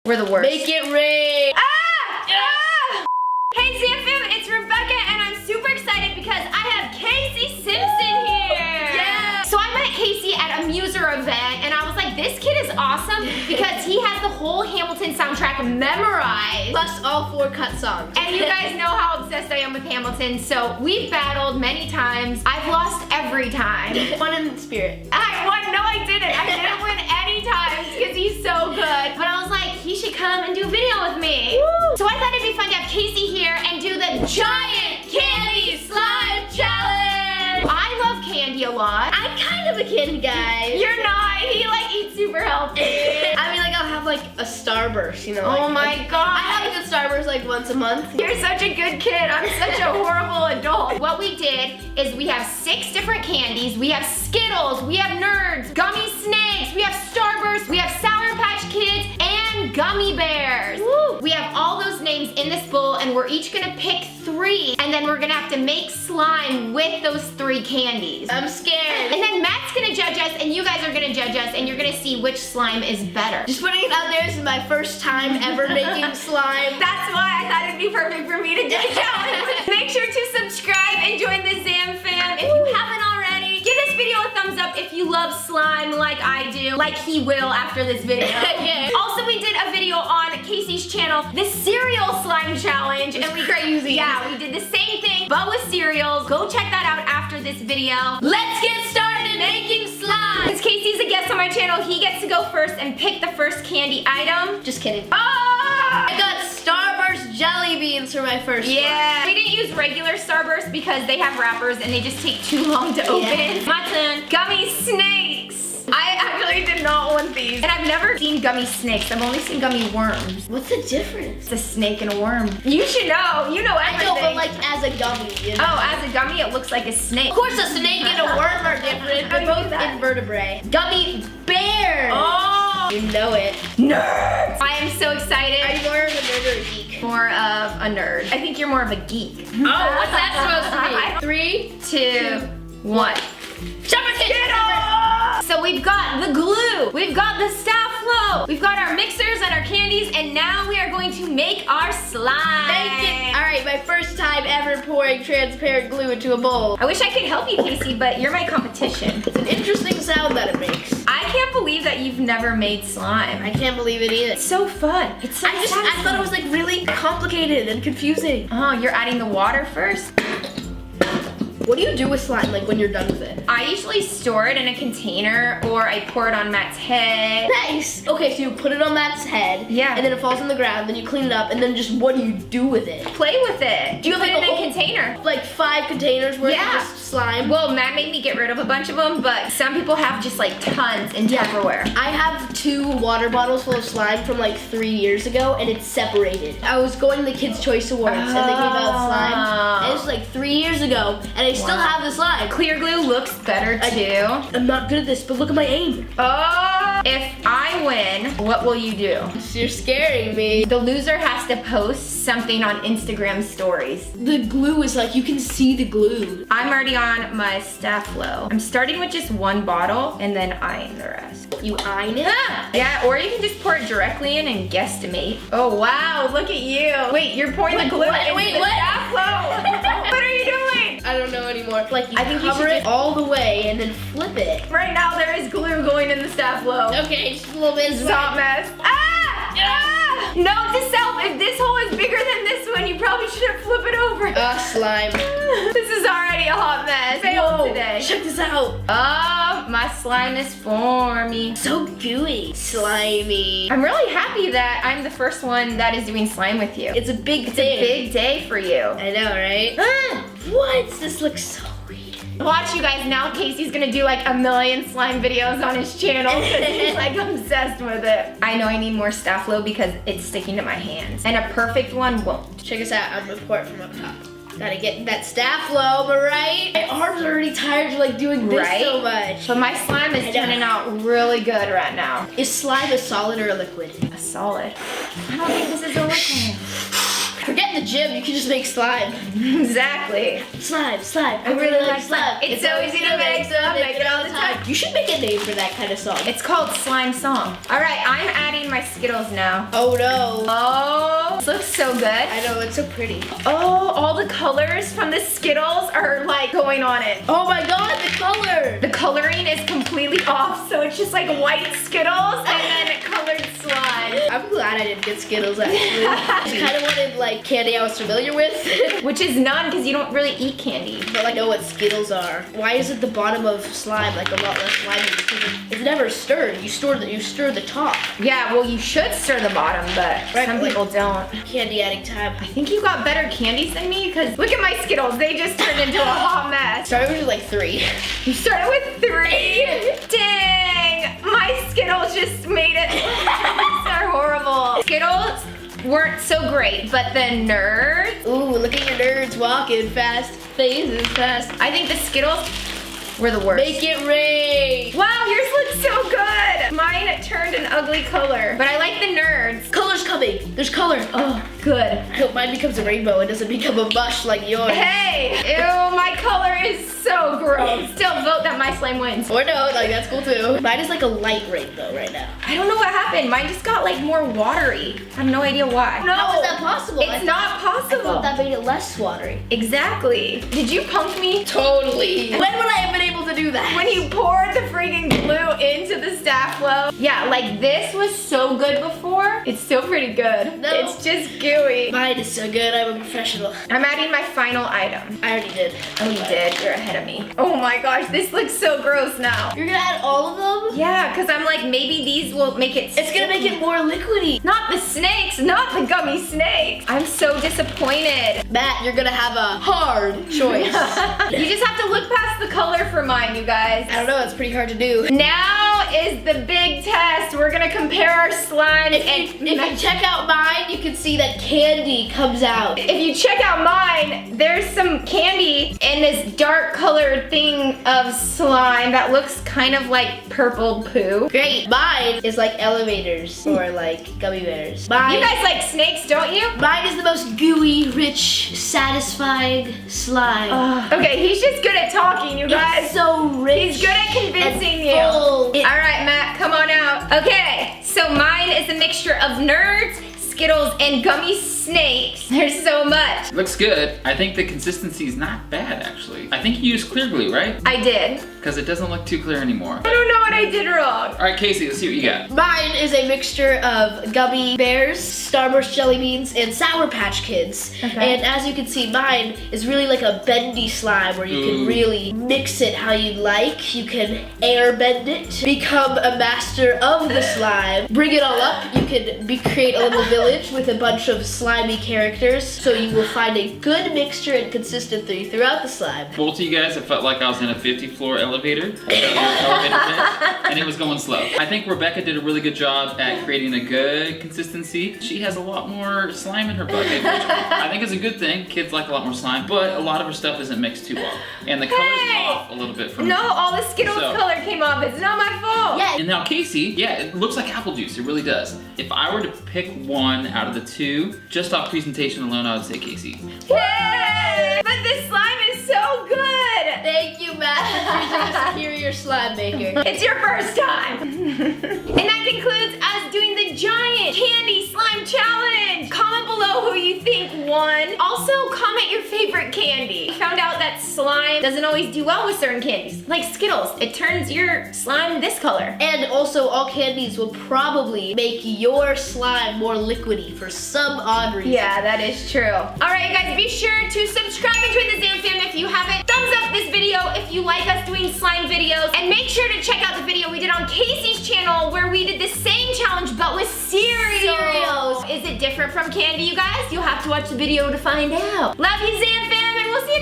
We're the worst. Make it rain. Hey ZFM, it's Rebecca and I'm super excited because I have Casey Simpson here. Yeah. So I met Casey at a Muser event and I was like, this kid is awesome because he has the whole Hamilton soundtrack memorized. Plus all 4 cut songs. And you guys know how obsessed I am with Hamilton, so we've battled many times. I've lost every time. Fun in spirit. I won, no I didn't. I didn't win any times because he's so good. But I was like, he should come and do a video with me. Woo. So I thought it'd be fun to have Casey here and do the Giant Candy Slime Challenge. I love candy a lot. I'm kind of a candy guy. You're not, he like eats super healthy. I mean, like I'll have like a Starburst, you know. Oh like, my god. I have a good Starburst like once a month. You're such a good kid. I'm such a horrible adult. What we did is we have 6 different candies. We have Skittles, we have Nerds, Gummy Snakes, we have Starburst, we have Sour Patch Kids, and Gummy Bears. Woo. We have all those names in this bowl and we're each gonna pick 3 and then we're gonna have to make slime with those 3 candies. I'm scared. And then Matt's gonna judge us and you guys are gonna judge us and you're gonna see which slime is better. Just putting it out there, this is my first time ever making slime. That's why I thought it'd be perfect for me to do a challenge. Make sure to subscribe and join the Zam fam if you haven't already. Give this video a thumbs up if you love slime like I do, like he will after this video. Yeah. Also, we did a video on Casey's channel, the cereal slime challenge, and we crazy. Yeah, we did the same thing but with cereals. Go check that out after this video. Let's get started making slime. Since Casey's a guest on my channel, he gets to go first and pick the first candy item. Just kidding. Oh! I got Starburst jelly beans for my first Yeah, we didn't use regular Starburst because they have wrappers and they just take too long to open. Yeah. My turn. Gummy snakes. I actually did not want these. And I've never seen gummy snakes. I've only seen gummy worms. What's the difference? It's a snake and a worm. You should know. You know everything. I know, but like as a gummy, you know? Oh, as a gummy, it looks like a snake. Of course a snake and a worm are different. How do They're you do both that? invertebrate. Gummy bears. Oh! You know it. Nerds! I am so excited. Are you more of a nerd or a geek? More of a nerd. I think you're more of a geek. Oh, what's that supposed to be? 3, 2, 1. So we've got the glue, we've got the staff flow, we've got our mixers and our candies, and now we are going to make our slime. Make it. All right, my first time ever pouring transparent glue into a bowl. I wish I could help you, Casey, but you're my competition. It's an interesting sound that it makes. I can't believe that you've never made slime. I can't believe it either. It's so fun. It's so I thought it was like really complicated and confusing. Oh, you're adding the water first? What do you do with slime like when you're done with it? I usually store it in a container or I pour it on Matt's head. Nice. Okay, so you put it on Matt's head. Yeah. And then it falls on the ground. Then you clean it up. And then just what do you do with it? Play with it. Do you put have it in like a container? Like 5 containers worth Yeah. of just slime? Well, Matt made me get rid of a bunch of them, but some people have just like tons in Tupperware. I have 2 water bottles full of slime from like 3 years ago, and it's separated. I was going to the Kids' Choice Awards, and they gave out slime. And it was like 3 years ago, and I still have the slime. Clear glue looks better too. I'm not good at this, but look at my aim. Oh, if I win, what will you do? You're scaring me. The loser has to post something on Instagram stories. The glue is like, you can see the glue. I'm already on my staff flow. I'm starting with just 1 bottle and then eyeing the rest. You eyeing it? Ah! Yeah, or you can just pour it directly in and guesstimate. Oh wow, look at you. Wait, you're pouring the glue into the staff flow. What are you doing? I don't know anymore. Like you I think you cover should it all the way and then flip it. Right now there is glue going in the staff flow. Okay, just a little bit. It's a hot mess. Ah! Ah! Note to self, if this hole is bigger than this one, you probably shouldn't flip it over. Slime. This is already a hot mess. Failed today. Check this out. Oh, my slime is forming. So gooey. Slimy. I'm really happy that I'm the first one that is doing slime with you. It's a big It's thing. a big day for you. I know, right? What? This looks so weird. Watch you guys, now Casey's gonna do like 1,000,000 slime videos on his channel because he's like obsessed with it. I know I need more staff flow because it's sticking to my hands. And a perfect one won't. Check this out. I'm gonna pour it from up top. Gotta get that staff flow, but right? My arms are already tired of like doing this so much. But my slime is turning out really good right now. Is slime a solid or a liquid? A solid. I don't think this is a liquid. Forget at the gym, you can just make slime. Exactly. Slime. I really like slime. It's so easy to make, so I make it all the time. You should make a name for that kind of song. It's called Slime Song. All right, I'm adding my Skittles now. Oh no. Oh, this looks so good. I know, it's so pretty. Oh, all the colors from the Skittles are like going on it. Oh my god, the color. The coloring is completely off, so it's just like white Skittles and then colored slime. I'm glad I didn't get Skittles actually. I just kind of wanted like candy I was familiar with. Which is none because you don't really eat candy. But I know what Skittles are. Why is it the bottom of slime like a lot less slimy? Because it's never stirred. You stir the top. Yeah, well you should stir the bottom, but some people don't. Candy adding time. I think you got better candies than me because look at my Skittles. They just turned into a hot mess. Started with like 3. You started with 3? Dang! My Skittles just made it. These are horrible. Skittles weren't so great, but the nerds. Ooh, look at your nerds walking fast. Phases fast. I think the Skittles were the worst. Make it rain. Wow, yours looks so good. Mine turned an ugly color, but I like the nerds. Color's coming. There's color. Oh, good. I hope mine becomes a rainbow. It doesn't become a mush like yours. Hey, ew, my color is so gross. Still vote that my slime wins. Or no, like that's cool too. Mine is like a light rainbow right now. I don't know what happened. Mine just got like more watery. I have no idea why. No, How is that possible? It's not I possible. thought that made it less watery. Exactly. Did you punk me? Totally. When would I have been able to do that? When you poured the freaking glue into the staff flow. Yeah, like this was so good before. It's still pretty good. No. It's just gooey. Mine is so good. I'm a professional. I'm adding my final item. I already did. Oh, you did? You're ahead of me. Oh my gosh, this looks so gross now. You're gonna add all of them? Yeah, because I'm like, maybe these will make it It's gonna make it more liquidy. Not the snakes, not the gummy snakes. I'm so disappointed. Matt, you're gonna have a hard choice. You just have to look past the color for mine, you guys. I don't know, it's pretty hard to do. Now is the big test. We're gonna compare our slimes If you check out mine, you can see that candy comes out. If you check out mine, there's some candy in this dark colored thing of slime that looks kind of like purple poo. Great. Mine is like elevators or like gummy bears. Mine, You guys like snakes, don't you? mine is the most gooey, rich, satisfying slime. Okay, he's just good at talking, you guys. It's so rich. He's good at convincing you. full. All right, Matt, come on out. Okay, so mine is a mixture of nerds, Skittles, and gummy snakes. There's so much. Looks good. I think the consistency is not bad, actually. I think you used clear glue, right? I did. Because it doesn't look too clear anymore. I don't know what I did wrong. All right, Casey, let's see what you got. Mine is a mixture of gummy bears, Starburst jelly beans, and Sour Patch Kids. Okay. And as you can see, mine is really like a bendy slime where you can Ooh. really mix it how you like. You can air bend it, become a master of the slime, bring it all up. You can create a little village with a bunch of slimy characters. So you will find a good mixture and consistency throughout the slime. Both of you guys, I felt like I was in a 50-floor elevator. Elevator pit, and it was going slow. I think Rebecca did a really good job at creating a good consistency. She has a lot more slime in her bucket, which I think is a good thing. Kids like a lot more slime, but a lot of her stuff isn't mixed too well. And the color's off a little bit from No, all the Skittles So- color came off. It's not my fault. Yeah. And now Casey, yeah, it looks like apple juice. It really does. If I were to pick one out of the two, just off presentation alone, I would say Casey. Yay! But this slime is so good. Thank you, Matt, for choosing a superior slime maker. It's your first time. And that concludes us doing the giant candy slime challenge. Comment below who you think won. Also, comment your favorite candy. We found out that slime doesn't always do well with certain candies. Like Skittles, it turns your slime this color. And also, all candies will probably make your slime more liquidy for some odd reason. Yeah, that is true. All right, you guys, be sure to subscribe and join the Zam Fam if you haven't. Thumbs up this video if you like us doing slime videos. And make sure to check out the video we did on Casey's channel where we did the same challenge but with cereals. Is it different from candy, you guys? You'll have to watch the video to find out. Love you, Zam Fam, and we'll see you